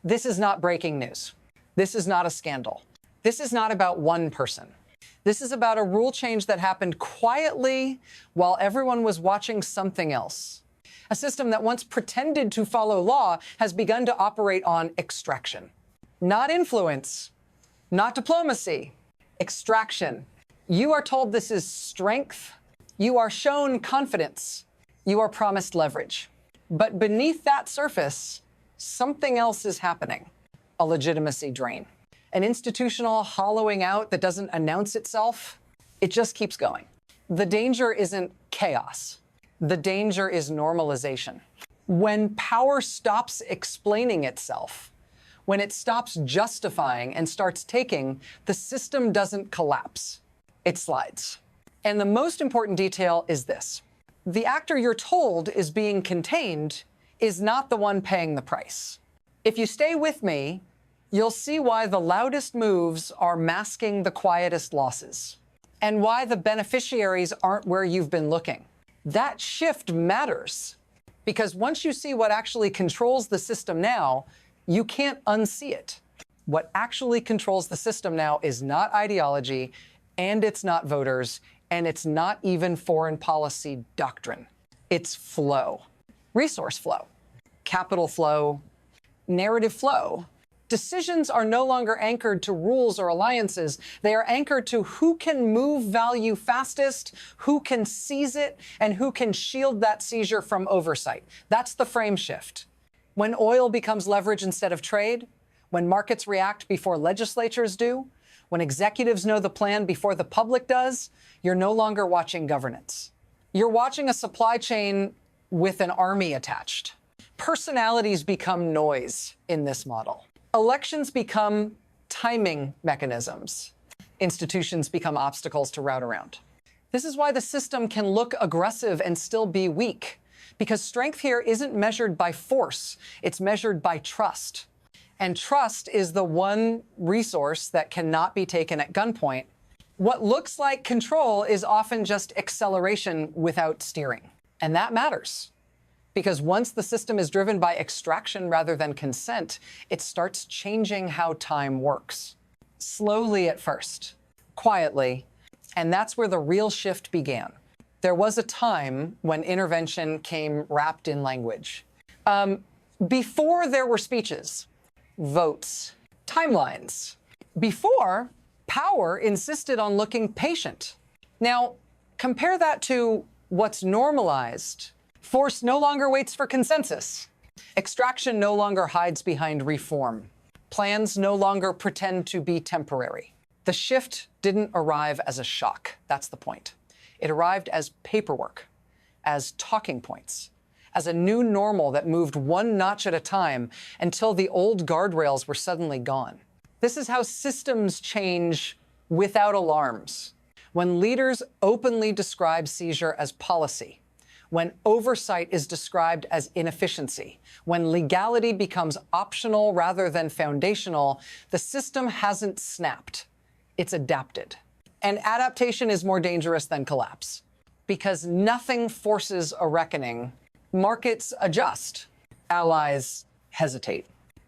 This is not breaking news. This is not a scandal. This is not about one person. This is about a rule change that happened quietly while everyone was watching something else. A system that once pretended to follow law has begun to operate on extraction. Not influence, not diplomacy, extraction. You are told this is strength. You are shown confidence. You are promised leverage. But beneath that surface, something else is happening. A legitimacy drain. An institutional hollowing out that doesn't announce itself. It just keeps going. The danger isn't chaos. The danger is normalization. When power stops explaining itself, when it stops justifying and starts taking, the system doesn't collapse. It slides. And the most important detail is this. The actor you're told is being contained is not the one paying the price. If you stay with me, you'll see why the loudest moves are masking the quietest losses, and why the beneficiaries aren't where you've been looking. That shift matters, because once you see what actually controls the system now, you can't unsee it. What actually controls the system now is not ideology, and it's not voters, and it's not even foreign policy doctrine. It's flow. Resource flow, capital flow, narrative flow. Decisions are no longer anchored to rules or alliances. They are anchored to who can move value fastest, who can seize it, and who can shield that seizure from oversight. That's the frame shift. When oil becomes leverage instead of trade, when markets react before legislatures do, when executives know the plan before the public does, you're no longer watching governance. You're watching a supply chain with an army attached. Personalities become noise in this model. Elections become timing mechanisms. Institutions become obstacles to route around. This is why the system can look aggressive and still be weak, because strength here isn't measured by force, it's measured by trust. And trust is the one resource that cannot be taken at gunpoint. What looks like control is often just acceleration without steering. And that matters. Because once the system is driven by extraction rather than consent, it starts changing how time works. Slowly at first, quietly, and that's where the real shift began. There was a time when intervention came wrapped in language. Before there were speeches, votes, timelines. Before, power insisted on looking patient. Now, compare that to what's normalized. Force no longer waits for consensus. Extraction no longer hides behind reform. Plans no longer pretend to be temporary. The shift didn't arrive as a shock. That's the point. It arrived as paperwork, as talking points, as a new normal that moved one notch at a time until the old guardrails were suddenly gone. This is how systems change without alarms. When leaders openly describe seizure as policy, when oversight is described as inefficiency, when legality becomes optional rather than foundational, the system hasn't snapped. It's adapted. And adaptation is more dangerous than collapse, because nothing forces a reckoning. Markets adjust. Allies hesitate.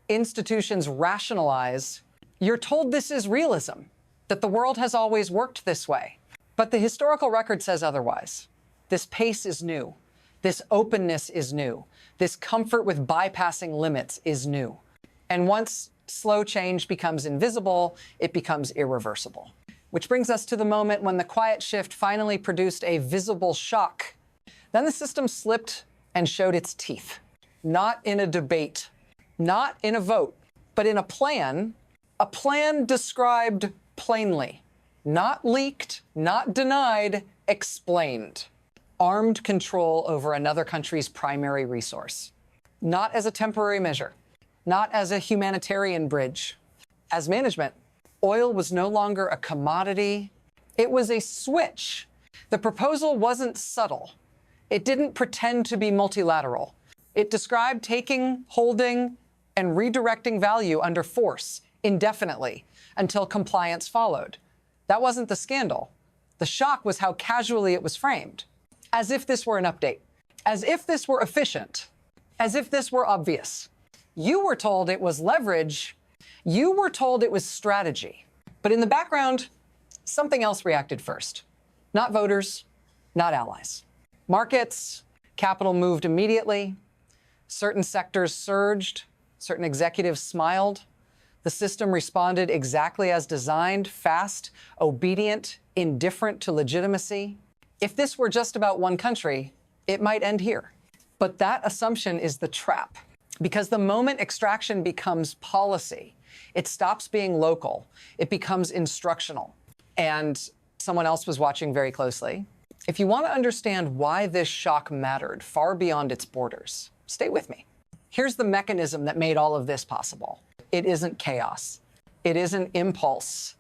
Institutions rationalize. You're told this is realism, that the world has always worked this way. But the historical record says otherwise. This pace is new. This openness is new. This comfort with bypassing limits is new. And once slow change becomes invisible, it becomes irreversible. Which brings us to the moment when the quiet shift finally produced a visible shock. Then the system slipped and showed its teeth. Not in a debate, not in a vote, but in a plan described plainly. Not leaked, not denied, explained. Armed control over another country's primary resource. Not as a temporary measure, not as a humanitarian bridge. As management, oil was no longer a commodity. It was a switch. The proposal wasn't subtle. It didn't pretend to be multilateral. It described taking, holding, and redirecting value under force indefinitely until compliance followed. That wasn't the scandal. The shock was how casually it was framed. As if this were an update. As if this were efficient. As if this were obvious. You were told it was leverage. You were told it was strategy. But in the background, something else reacted first. Not voters, not allies. Markets, capital moved immediately. Certain sectors surged. Certain executives smiled. The system responded exactly as designed, fast, obedient, indifferent to legitimacy. If this were just about one country, it might end here. But that assumption is the trap. Because the moment extraction becomes policy, it stops being local. It becomes instructional. And someone else was watching very closely. If you want to understand why this shock mattered far beyond its borders, stay with me. Here's the mechanism that made all of this possible. It isn't chaos. It isn't impulse.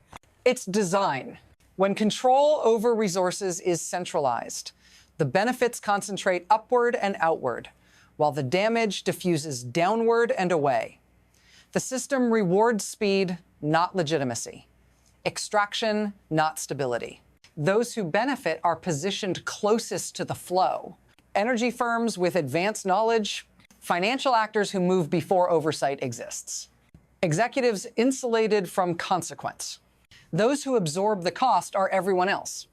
It's design. When control over resources is centralized, the benefits concentrate upward and outward, while the damage diffuses downward and away. The system rewards speed, not legitimacy. Extraction, not stability. Those who benefit are positioned closest to the flow. Energy firms with advanced knowledge, financial actors who move before oversight exists. Executives insulated from consequence. Those who absorb the cost are everyone else.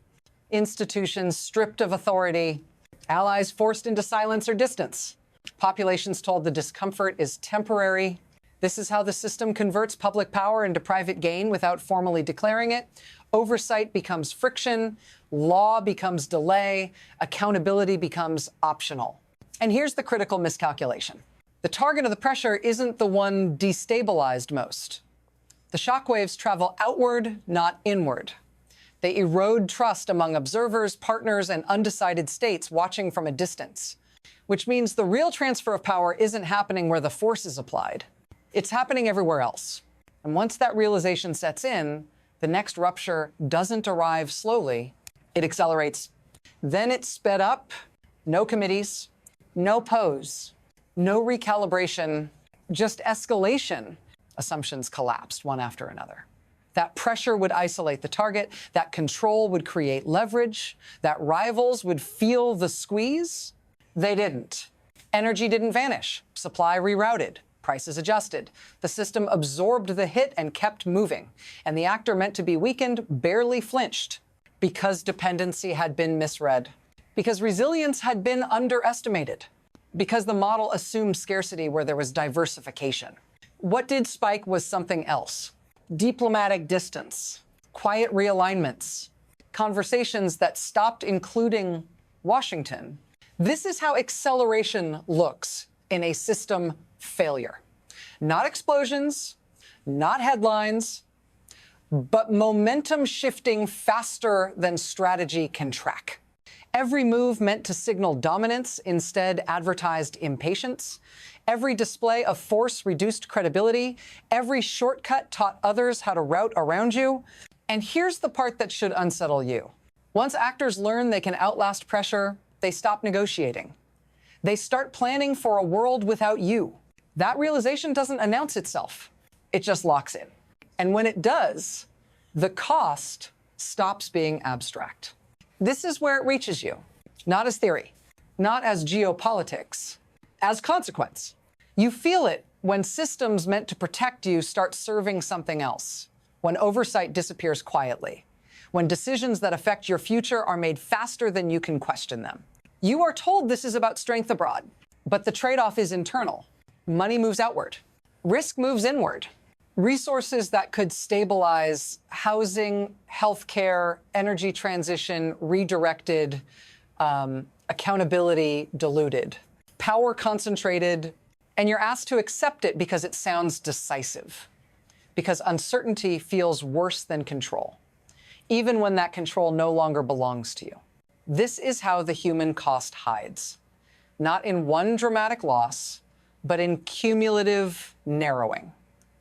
Institutions stripped of authority, allies forced into silence or distance. Populations told the discomfort is temporary. This is how the system converts public power into private gain without formally declaring it. Oversight becomes friction, law becomes delay, accountability becomes optional. And here's the critical miscalculation. The target of the pressure isn't the one destabilized most. The shockwaves travel outward, not inward. They erode trust among observers, partners, and undecided states watching from a distance, which means the real transfer of power isn't happening where the force is applied. It's happening everywhere else. And once that realization sets in, the next rupture doesn't arrive slowly, it accelerates. Then it's sped up, no committees, no pose, no recalibration, just escalation. Assumptions collapsed one after another. That pressure would isolate the target, that control would create leverage, that rivals would feel the squeeze. They didn't. Energy didn't vanish, supply rerouted, prices adjusted. The system absorbed the hit and kept moving, and the actor meant to be weakened barely flinched because dependency had been misread, because resilience had been underestimated, because the model assumed scarcity where there was diversification. What did spike was something else. Diplomatic distance, quiet realignments, conversations that stopped including Washington. This is how acceleration looks in a system failure. Not explosions, not headlines, but momentum shifting faster than strategy can track. Every move meant to signal dominance instead advertised impatience. Every display of force reduced credibility. Every shortcut taught others how to route around you. And here's the part that should unsettle you. Once actors learn they can outlast pressure, they stop negotiating. They start planning for a world without you. That realization doesn't announce itself. It just locks in. And when it does, the cost stops being abstract. This is where it reaches you, not as theory, not as geopolitics, as consequence. You feel it when systems meant to protect you start serving something else, when oversight disappears quietly, when decisions that affect your future are made faster than you can question them. You are told this is about strength abroad, but the trade-off is internal. Money moves outward. Risk moves inward. Resources that could stabilize housing, healthcare, energy transition, redirected, accountability diluted, power concentrated, and you're asked to accept it because it sounds decisive, because uncertainty feels worse than control, even when that control no longer belongs to you. This is how the human cost hides, not in one dramatic loss, but in cumulative narrowing.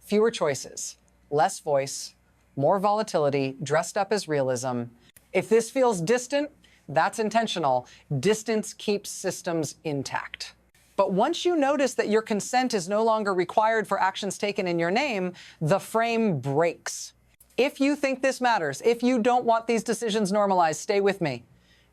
Fewer choices, less voice, more volatility, dressed up as realism. If this feels distant, that's intentional. Distance keeps systems intact. But once you notice that your consent is no longer required for actions taken in your name, the frame breaks. If you think this matters, if you don't want these decisions normalized, stay with me.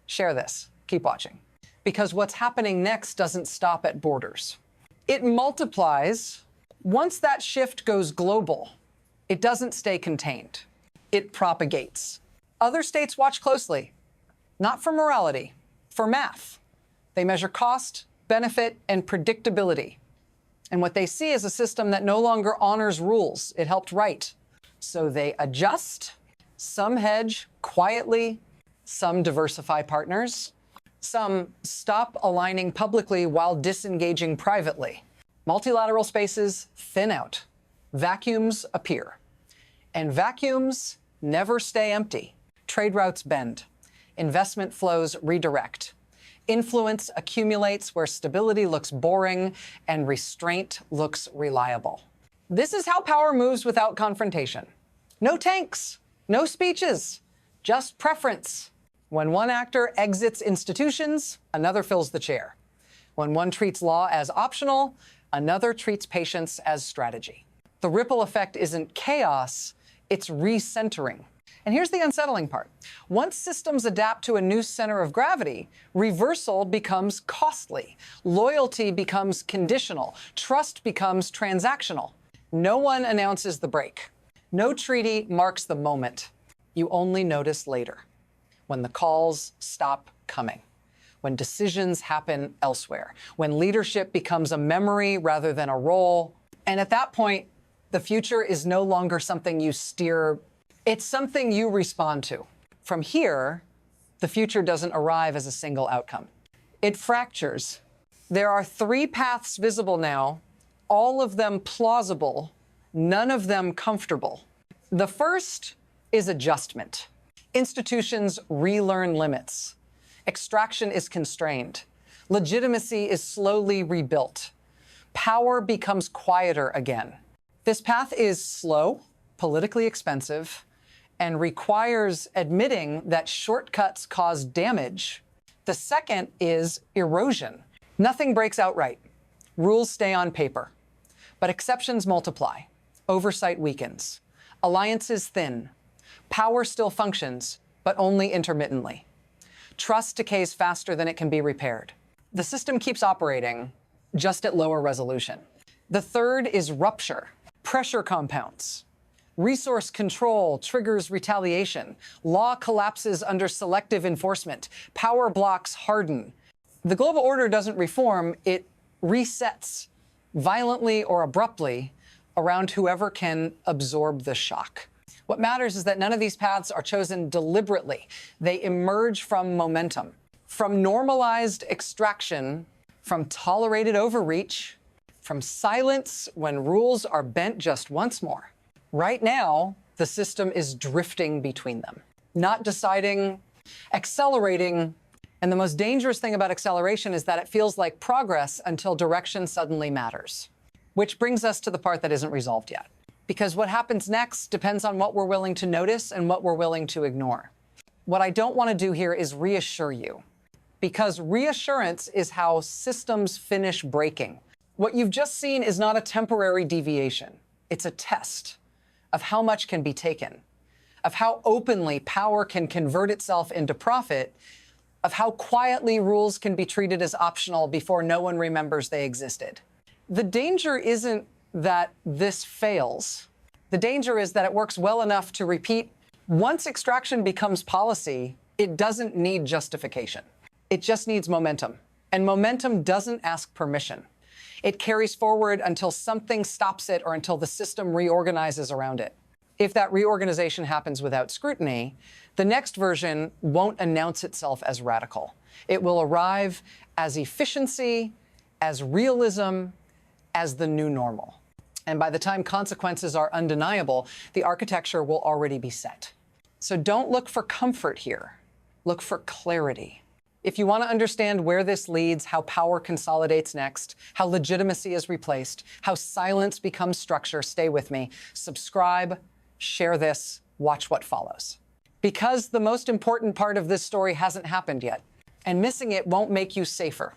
Share this. Keep watching. Because what's happening next doesn't stop at borders. It multiplies Once that shift goes global, it doesn't stay contained. It propagates. Other states watch closely, not for morality, for math. They measure cost, benefit, and predictability. And what they see is a system that no longer honors rules it helped write. So they adjust, some hedge quietly, some diversify partners, some stop aligning publicly while disengaging privately. Multilateral spaces thin out. Vacuums appear. And vacuums never stay empty. Trade routes bend. Investment flows redirect. Influence accumulates where stability looks boring and restraint looks reliable. This is how power moves without confrontation. No tanks, no speeches, just preference. When one actor exits institutions, another fills the chair. When one treats law as optional, another treats patience as strategy. The ripple effect isn't chaos, it's recentering. And here's the unsettling part. Once systems adapt to a new center of gravity, reversal becomes costly. Loyalty becomes conditional. Trust becomes transactional. No one announces the break. No treaty marks the moment. You only notice later, when the calls stop coming, when decisions happen elsewhere, when leadership becomes a memory rather than a role. And at that point, the future is no longer something you steer. It's something you respond to. From here, the future doesn't arrive as a single outcome. It fractures. There are 3 paths visible now, all of them plausible, none of them comfortable. The first is adjustment. Institutions relearn limits. Extraction is constrained. Legitimacy is slowly rebuilt. Power becomes quieter again. This path is slow, politically expensive, and requires admitting that shortcuts cause damage. The second is erosion. Nothing breaks outright. Rules stay on paper. But exceptions multiply. Oversight weakens. Alliances thin. Power still functions, but only intermittently. Trust decays faster than it can be repaired. The system keeps operating, just at lower resolution. The third is rupture. Pressure compounds. Resource control triggers retaliation. Law collapses under selective enforcement. Power blocks harden. The global order doesn't reform, it resets violently or abruptly around whoever can absorb the shock. What matters is that none of these paths are chosen deliberately. They emerge from momentum, from normalized extraction, from tolerated overreach, from silence when rules are bent just once more. Right now, the system is drifting between them, not deciding, accelerating. And the most dangerous thing about acceleration is that it feels like progress until direction suddenly matters. Which brings us to the part that isn't resolved yet. Because what happens next depends on what we're willing to notice and what we're willing to ignore. What I don't want to do here is reassure you, because reassurance is how systems finish breaking. What you've just seen is not a temporary deviation. It's a test of how much can be taken, of how openly power can convert itself into profit, of how quietly rules can be treated as optional before no one remembers they existed. The danger isn't that this fails. The danger is that it works well enough to repeat. Once extraction becomes policy, it doesn't need justification. It just needs momentum. And momentum doesn't ask permission. It carries forward until something stops it or until the system reorganizes around it. If that reorganization happens without scrutiny, the next version won't announce itself as radical. It will arrive as efficiency, as realism, as the new normal. And by the time consequences are undeniable, the architecture will already be set. So don't look for comfort here. Look for clarity. If you want to understand where this leads, how power consolidates next, how legitimacy is replaced, how silence becomes structure, stay with me. Subscribe, share this, watch what follows. Because the most important part of this story hasn't happened yet, and missing it won't make you safer.